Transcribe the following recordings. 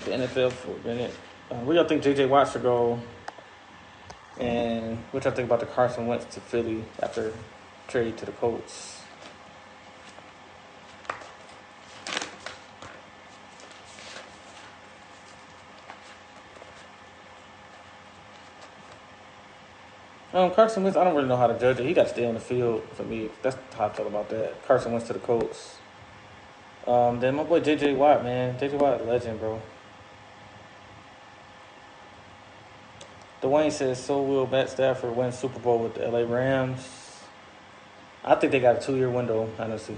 the NFL for a minute. Where y'all think J.J. Watt should go? And what y'all think about the Carson Wentz to Philly after trade to the Colts? Carson Wentz, I don't really know how to judge it. He got to stay on the field for me. That's how I feel about that. Carson Wentz to the Colts. Then my boy J.J. Watt, man. J.J. Watt, legend, bro. Dwayne says, so will Matt Stafford win Super Bowl with the LA Rams? I think they got a 2-year window, honestly.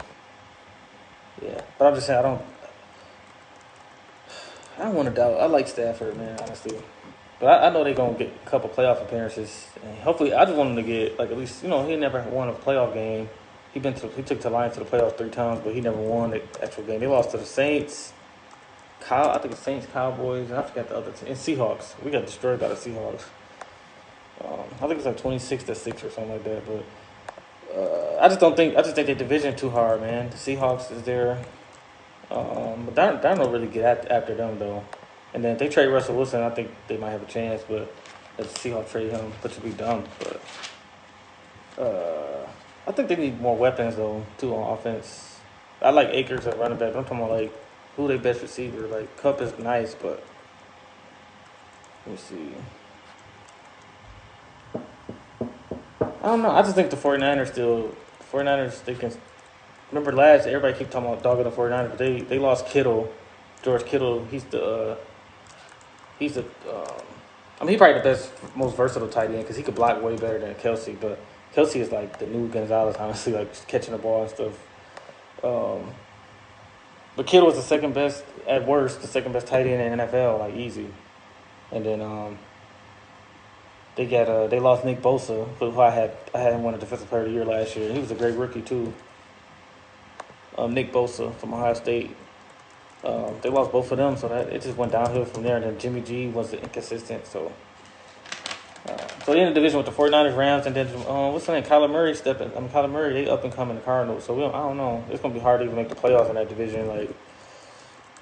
Yeah, but I'm just saying, I don't want to doubt. I like Stafford, man, honestly. But I know they're going to get a couple playoff appearances. And hopefully, I just want him to get, like, at least, he never won a playoff game. He took the Lions to the playoffs 3 times, but he never won the actual game. They lost to the Saints, I think the Saints, Cowboys, and I forgot the other team. And Seahawks. We got destroyed by the Seahawks. I think it's like 26-6 or something like that. But I just think their division too hard, man. The Seahawks is there. But don't really get after them, though. And then if they trade Russell Wilson, I think they might have a chance. But if the Seahawks trade him, which would be dumb. But I think they need more weapons, though, too, on offense. I like Akers at running back. I'm talking about, like, who their best receiver. Like, Kupp is nice, but let me see. I don't know. I just think the 49ers, they can. Remember everybody keep talking about dogging the 49ers, but they lost Kittle. George Kittle, he's the he probably the best, most versatile tight end because he could block way better than Kelsey. But Kelsey is like the new Gonzalez, honestly, like catching the ball and stuff. But Kittle was the second best, at worst, the second best tight end in the NFL, like easy. And then they lost Nick Bosa, who I had him won a Defensive Player of the Year last year. He was a great rookie too. Nick Bosa from Ohio State. They lost both of them, so that it just went downhill from there. And then Jimmy G was inconsistent. So they're in the division with the 49ers, Rams, and then what's the name? Kyler Murray Kyler Murray, they up and coming the Cardinals. So I don't know. It's gonna be hard to even make the playoffs in that division. Like,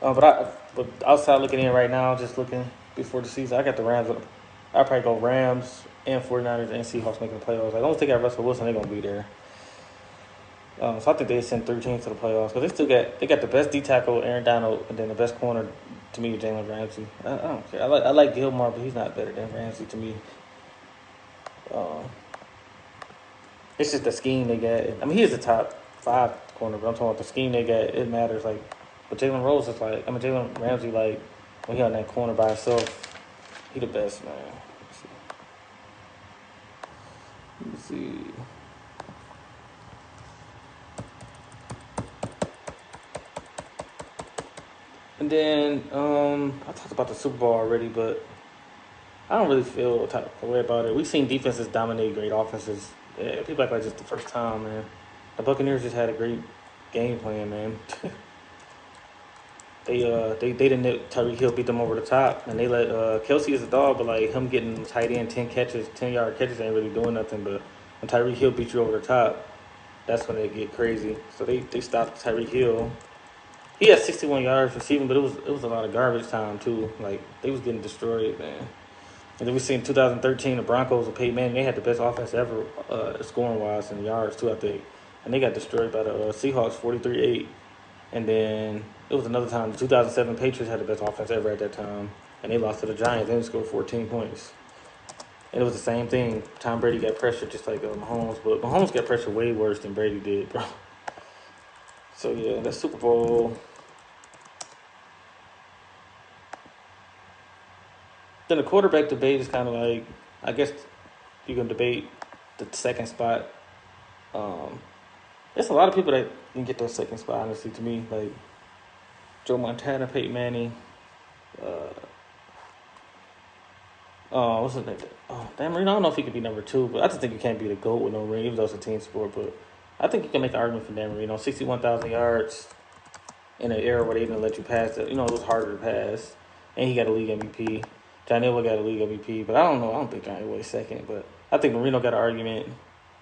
but outside looking in right now, just looking before the season, I got the Rams. I'll probably go Rams and 49ers and Seahawks making the playoffs. Like, once they got Russell Wilson, they're gonna be there. So I think they sent 3 teams to the playoffs because they got the best D tackle, Aaron Donald, and then the best corner to me, Jalen Ramsey. I don't care. I like Gilmore, but he's not better than Ramsey to me. It's just the scheme they got. I mean, he is the top 5 corner, but I'm talking about the scheme they got. It matters. Like, but Jalen Ramsey, like, when he on that corner by himself, he the best, man. Let me see. And then I talked about the Super Bowl already, but I don't really feel type of way about it. We've seen defenses dominate great offenses. Yeah, people act like just the first time, man. The Buccaneers just had a great game plan, man. They didn't let Tyreek Hill beat them over the top, and they let Kelsey is a dog, but like him getting tight end 10-yard catches ain't really doing nothing. But when Tyreek Hill beat you over the top, that's when they get crazy. So they stopped Tyreek Hill. He had 61 yards receiving, but it was a lot of garbage time too. Like, they was getting destroyed, man. And then we seen 2013 the Broncos with Peyton Manning. They had the best offense ever, scoring wise and yards too, I think. And they got destroyed by the Seahawks 43-8. And then it was another time the 2007 Patriots had the best offense ever at that time, and they lost to the Giants. They scored 14 points. And it was the same thing. Tom Brady got pressure just like Mahomes, but Mahomes got pressure way worse than Brady did, bro. So yeah, that Super Bowl. Then the quarterback debate is kind of like, I guess you can debate the second spot. There's a lot of people that can get that second spot, honestly, to me. Like Joe Montana, Peyton Manning. What's his name? Dan Marino. I don't know if he could be number 2, but I just think you can't be the GOAT with no ring, even though it's a team sport. But I think you can make an argument for Dan Marino. 61,000 yards in an era where they didn't let you pass it. It was harder to pass. And he got a league MVP. John Elway got a league MVP, but I don't know. I don't think John Elway's second, but I think Marino got an argument.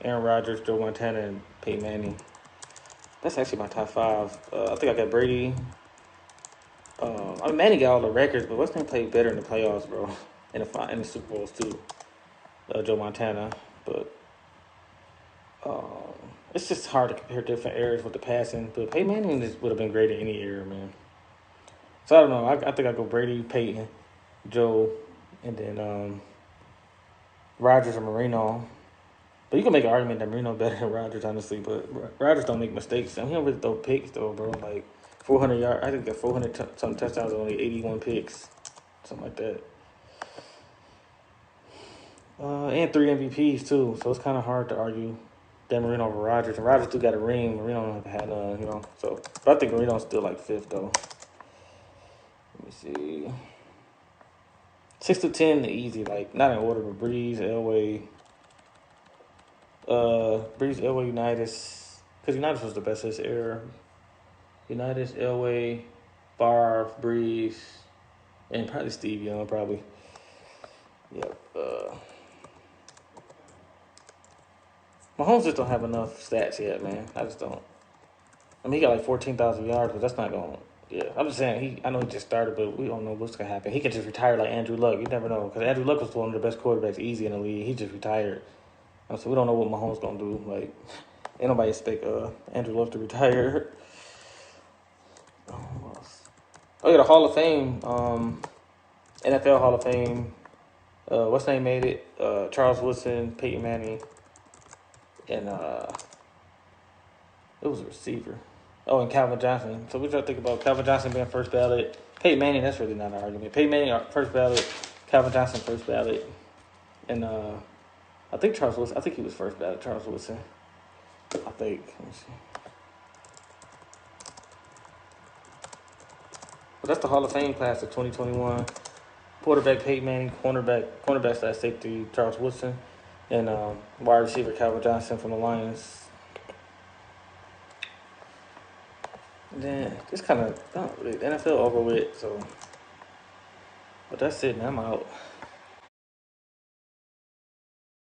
Aaron Rodgers, Joe Montana, and Peyton Manning. That's actually my top 5. I think I got Brady, I mean, Manning got all the records, but what's name played better in the playoffs, bro? In the Super Bowls too. Joe Montana, but um, it's just hard to compare different eras with the passing. But Peyton Manning would have been great in any era, man. So I don't know. I think I go Brady, Peyton, Joe, and then Rodgers or Marino. But you can make an argument that Marino better than Rodgers, honestly. But Rodgers don't make mistakes. I mean, he don't really throw picks though, bro. Like 400 yards. I think got 400 something touchdowns, only 81 picks, something like that. And 3 MVPs too. So it's kind of hard to argue Dan Marino over Rodgers. And Rodgers still got a ring. Marino don't have had none, you know. So, but I think Marino's still like fifth though. Let me see. 6 to 10, easy. Like not in order, but Breeze, Elway, Breeze, Elway, Unitas, because Unitas was the best of his era. Unitas, Elway, Favre, Breeze, and probably Steve Young, probably. Yep. Mahomes just don't have enough stats yet, man. I just don't. I mean, he got like 14,000 yards, but that's not going. Yeah, I'm just saying. I know he just started, but we don't know what's gonna happen. He could just retire like Andrew Luck. You never know, because Andrew Luck was one of the best quarterbacks, easy in the league. He just retired, so we don't know what Mahomes gonna do. Like, ain't nobody expect Andrew Luck to retire. Oh yeah, the Hall of Fame, NFL Hall of Fame. What's name made it? Charles Woodson, Peyton Manning, and it was a receiver. Oh, and Calvin Johnson. So we try to think about Calvin Johnson being first ballot. Peyton Manning, that's really not an argument. Peyton Manning first ballot. Calvin Johnson first ballot. And I think Charles Woodson. I think he was first ballot. Charles Woodson. I think. Let me see. But that's the Hall of Fame class of 2021. Quarterback Peyton Manning, cornerback / safety Charles Woodson, and wide receiver Calvin Johnson from the Lions. And then just kind of not really the NFL over with. So, but that's it. Man, I'm out.